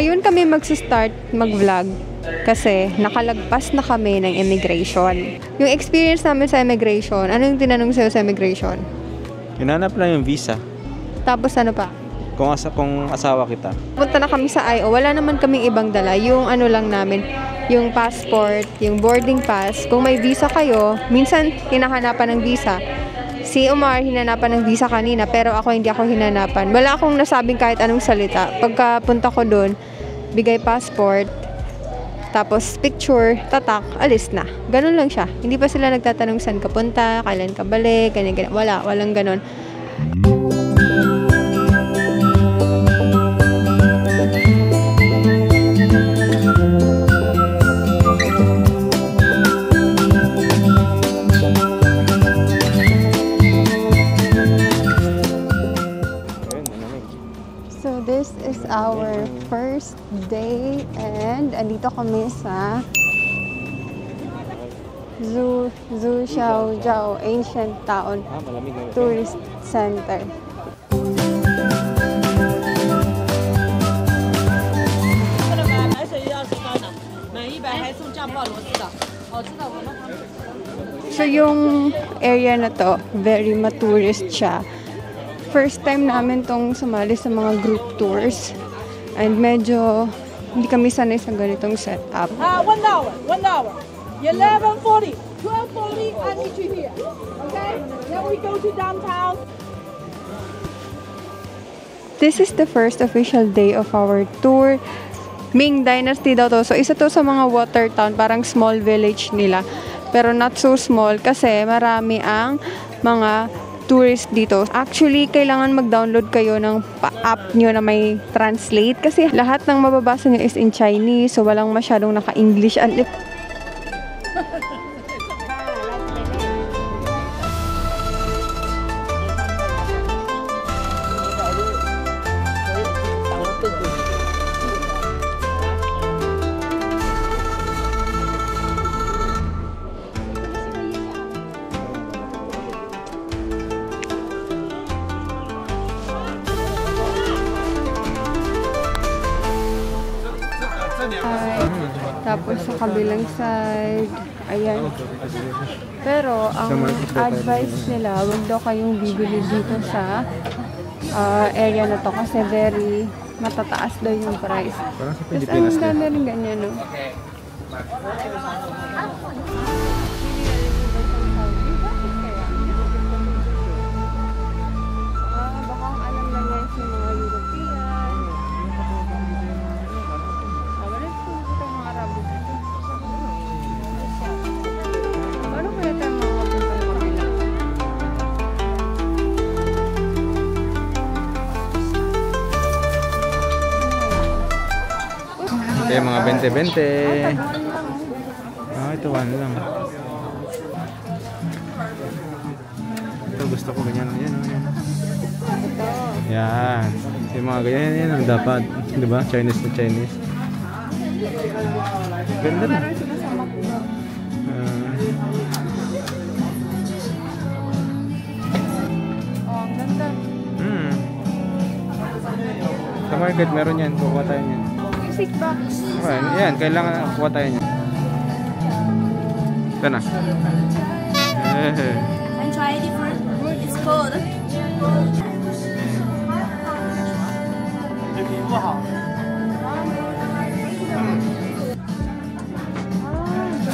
Ngayon kami mag-start mag-vlog kasi nakalagpas na kami ng immigration. Yung experience namin sa immigration, ano yung tinanong sa'yo sa immigration? Hinanap lang yung visa. Tapos ano pa? Kung asawa kita. Punta na kami sa IO, wala naman kaming ibang dala. Yung ano lang namin, yung passport, yung boarding pass. Kung may visa kayo, minsan hinahanapan ng visa. Si Omar, hinanapan ng visa kanina, pero hindi ako hinanapan. Wala akong nasabing kahit anong salita. Pagka punta ko doon, bigay passport, tapos picture, tatak, alis na. Ganun lang siya. Hindi pa sila nagtatanong saan ka punta, kailan ka balik, ganyan. Walang ganun. This is our first day and andito kami sa Zhujiao Ancient Town Tourist Center. So yung area na to, very ma-tourist siya. First time namin tong sumali sa mga group tours and medyo hindi kami sanay sa ganitong setup. 1 hour, 11:40, 12:40, I need you here. Okay? Then we go to downtown. This is the first official day of our tour. Ming Dynasty daw to. So isa to sa mga water town, parang small village nila. Pero not so small kasi marami ang mga tourist dito. Actually, kailangan mag-download kayo ng app nyo na may translate kasi lahat ng mababasa nyo is in Chinese, so walang masyadong naka-English. Tapos sa kabilang side, ayan. Pero ang advice nila, huwag daw kayong bibili dito sa area na to kasi very matataas daw yung price. Tapos ang ganda rin ganyan, no? Baka ang alam lang yan sa mga European. Ito yung mga 20-20. Ito 1 lang. Ito gusto ko ganyan. Yan. Yan. Yung mga ganyan yan ang dapat. Diba? Chinese to Chinese. Ganda na. Ang ganda. Sa market meron yan. Kukuha tayo yan. Music box. Okay, yan. Kailangan kukuha tayo yan. Ito na. And try different food. It's cold.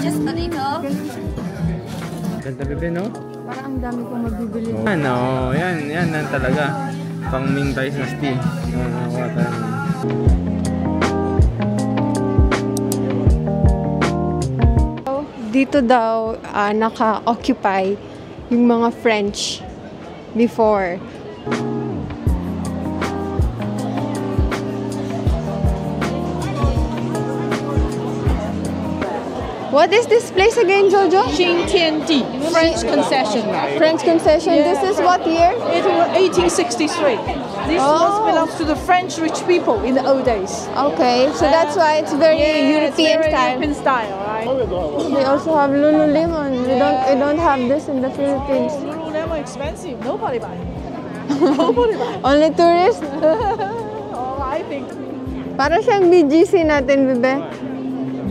Just a little. Ganda bebe, no? Parang ang dami kong mabibili. Ano, yan talaga. Pang Ming Dynasty. Kukuha tayo. Dito daw naka-occupy yung mga French before. What is this place again, Jojo? Xintiandi, French concession. French concession. Yeah, This is what year? It was 1863. This belongs to the French rich people in the old days. Okay, so that's why it's very European it's very style. European style, right? They also have Lululemon. We don't have this in the Philippines. Lululemon expensive. Nobody buy. Nobody buy. Only tourists. Oh, I think. Para siyang BGC natin, bebe.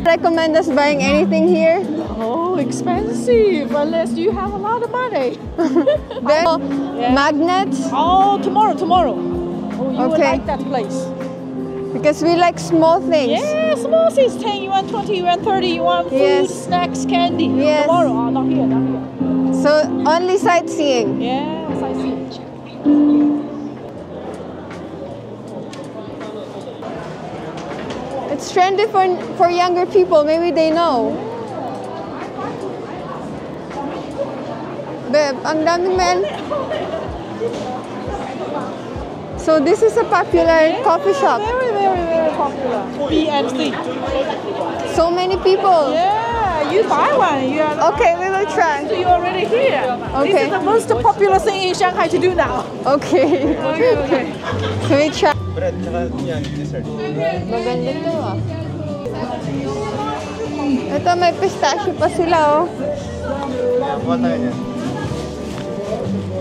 Recommend us buying anything here? Oh, expensive unless you have a lot of money. Be? Magnets? Oh, tomorrow. Oh, you will Okay. like that place. Because we like small things. Yeah, small things, 10 yuan, 20 yuan, 30 yuan, food, Yes. snacks, candy. Yes. Tomorrow, not here. So, only sightseeing. Yes, I see. It's trendy for younger people. Maybe they know. Babe, ang daming men. So this is a popular coffee shop. Very, very, very popular. B and C. So many people. Yeah, you buy one. You are Okay, we will try. you already here. Okay. This is the most popular thing in Shanghai to do now. Okay. Okay. So we try. Bread, tsaka yan, dessert. Maganda to ah. Ito, may pistachio pa sila oh. Kuha tayo niyan.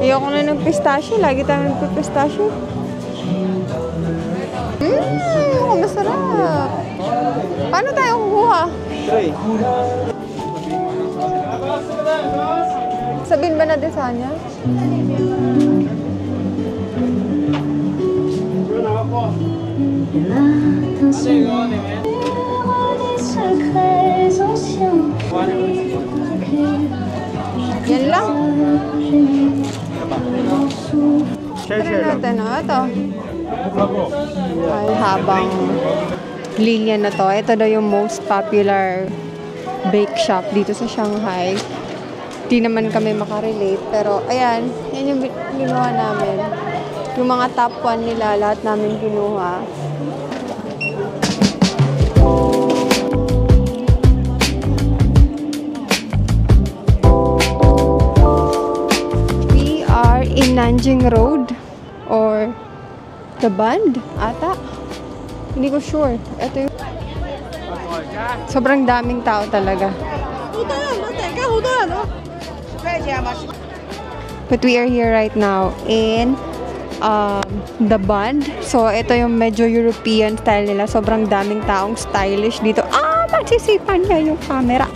Ayoko na ng pistachio. Lagi tayo nagpipistachio. Masarap. Paano tayo kukuha? Try. Sabihin ba natin sa kanya? Yan lang. Share Try lang. natin, oh. Ito. Ay, habang linya na to. Ito daw yung most popular bake shop dito sa Shanghai. Di naman kami makarelate. Pero, ayan. Yan yung ginawa namin. Yung mga top 1 nila, lahat namin kinuha. We are in Nanjing Road or the Bund ata. Hindi ko sure. Ito yung sobrang daming tao talaga. But we are here right now in the Bund. So, ito yung medyo European style nila. Sobrang daming taong stylish dito. Magsisipan niya yung camera.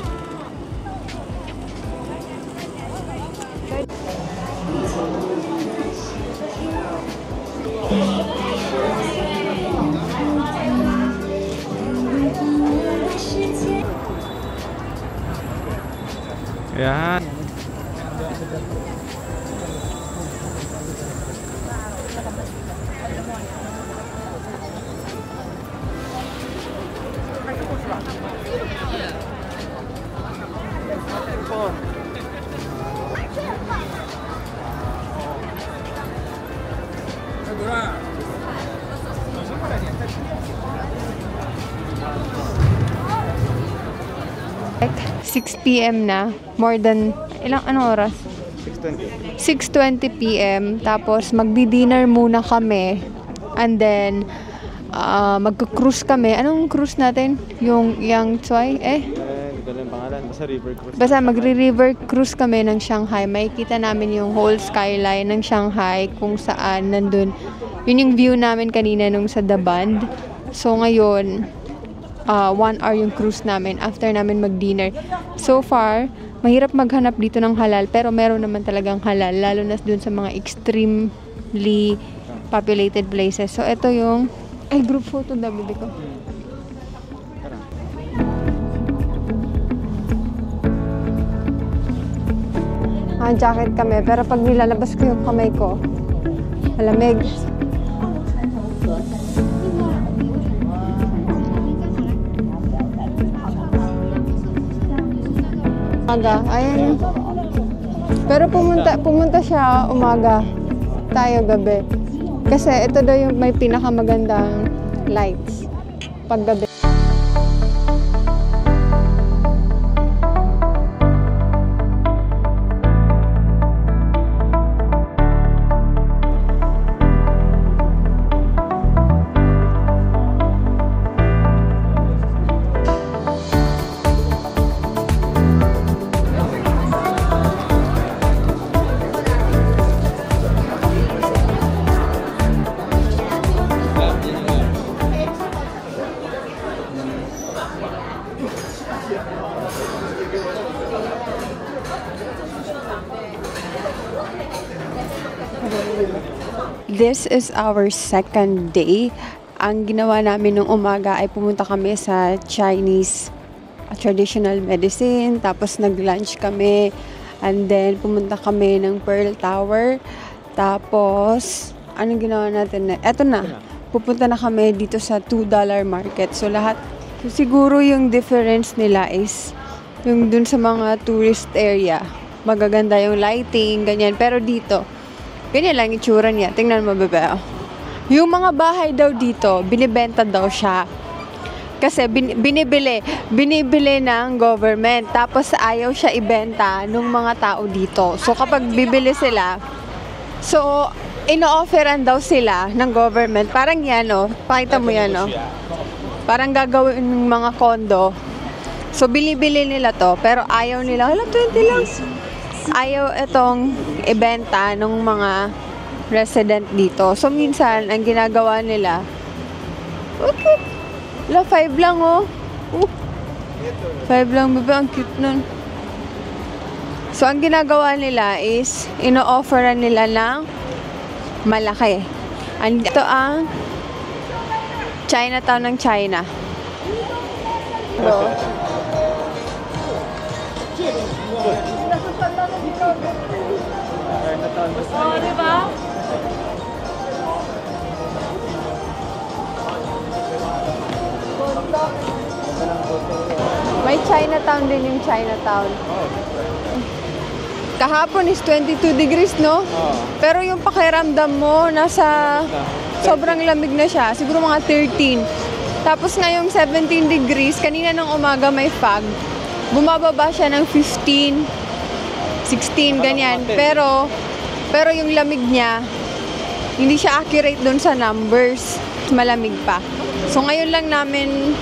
Ayan. Like 6 p.m. na. More than, anong oras? 6:20. 6:20 p.m. Tapos magdi-dinner muna kami. And then, magka-cruise kami. Anong cruise natin? Yung Yang Tsui? Hindi ko alam yung pangalan. Basta river cruise. Basta magre-river cruise kami ng Shanghai. Makikita namin yung whole skyline ng Shanghai kung saan nandun. Yun yung view namin kanina nung sa The Bund. So ngayon, 1 hour yung cruise namin after namin mag-dinner. So far, mahirap maghanap dito ng halal pero meron naman talagang halal lalo na dun sa mga extremely populated places. So ito yung group photo daw bibili ko. Jacket kami pero pag nilalabas ko yung kamay ko, malamig. Umaga, ayan. Pero pumunta siya umaga, tayo gabi. Kasi ito daw yung may pinakamagandang lights paggabi. This is our second day. Ang ginawa namin nung umaga ay pumunta kami sa Chinese traditional medicine. Tapos nag-lunch kami. And then pumunta kami ng Pearl Tower. Tapos, anong ginawa natin? Eto na. Pupunta na kami dito sa $2 market. So lahat, siguro yung difference nila is yung dun sa mga tourist area. Magaganda yung lighting, ganyan. Pero dito, ganyan lang yung itsura niya. Tingnan mo, bebe. Yung mga bahay daw dito, binibenta daw siya. Kasi binibili ng government. Tapos ayaw siya ibenta ng mga tao dito. So kapag bibili sila, so ino-offeran daw sila ng government. Parang yan, no? Pakita mo yan, no? Parang gagawin ng mga kondo. So binibili nila to, pero ayaw nila. Hala, 20 lang. Ayaw itong ibenta ng mga resident dito. So, minsan, ang ginagawa nila, okay, 5 lang, oh. 5 lang, bebe, ang cute nun. So, ang ginagawa nila is, ino-offeran nila ng malaki. Ito ang Chinatown ng China. So, diba? may Chinatown din yung Chinatown. Kahapon is 22 degrees, no? Pero yung pakiramdam mo, nasa sobrang lamig na siya. Siguro mga 13. Tapos ngayong 17 degrees, kanina ng umaga may fog. Bumababa siya ng 15, 16, ganyan. Pero yung lamig niya, hindi siya accurate dun sa numbers. Malamig pa. So ngayon lang namin,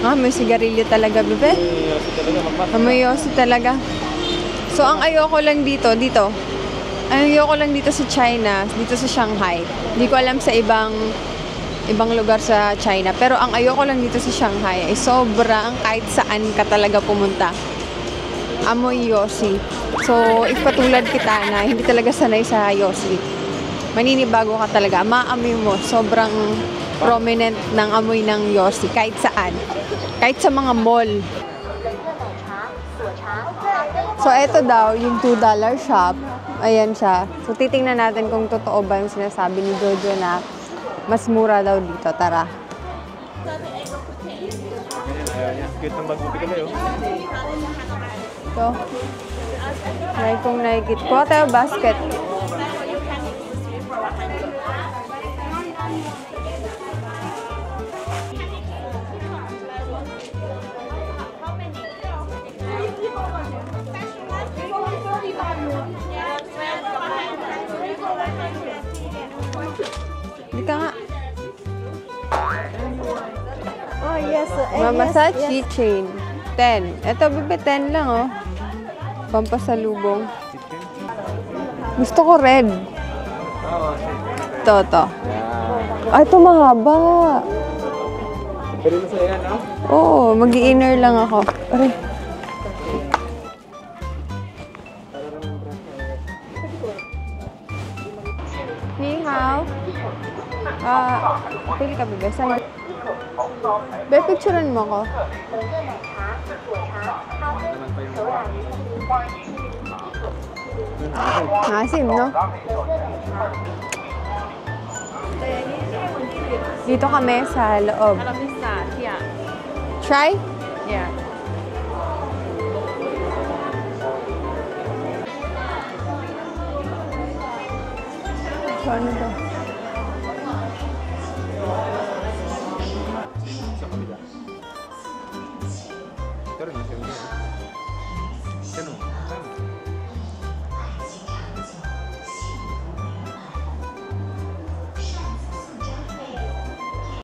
may sigarilyo talaga, bebe. May yosi talaga. So ang ayoko lang dito, ayoko lang dito sa China, dito sa Shanghai. Hindi ko alam sa ibang lugar sa China. Pero ang ayoko lang dito sa Shanghai ay sobrang kahit saan ka talaga pumunta. Amoy yosi. So, ipatulad kita na hindi talaga sanay sa yosi. Maninibago ka talaga. Maamoy mo. Sobrang prominent ng amoy ng yosi kahit saan. Kahit sa mga mall. So, eto daw, yung $2 shop. Ayan siya. So, titingnan natin kung totoo ba yung sinasabi ni Jojo na mas mura daw dito. Tara. Cute ng magbubi ka ba yun? So, kung nakikit. Kuha tayo basket. Hindi ka nga. Oh, yes. Massage keychain. 10. Ito, bebe, 10 lang, oh. Pampasalubong. Gusto ko red. Ito. Ay, ito mahaba. Pero masaya yan, no? Oo, mag-i-inner lang ako. Aray. Ni hao. Pili ka, bebe. Saan? Bebe, picturean mo ko. Asim, no? Dito kami sa loob. Try? Yeah. So, ano to? Pero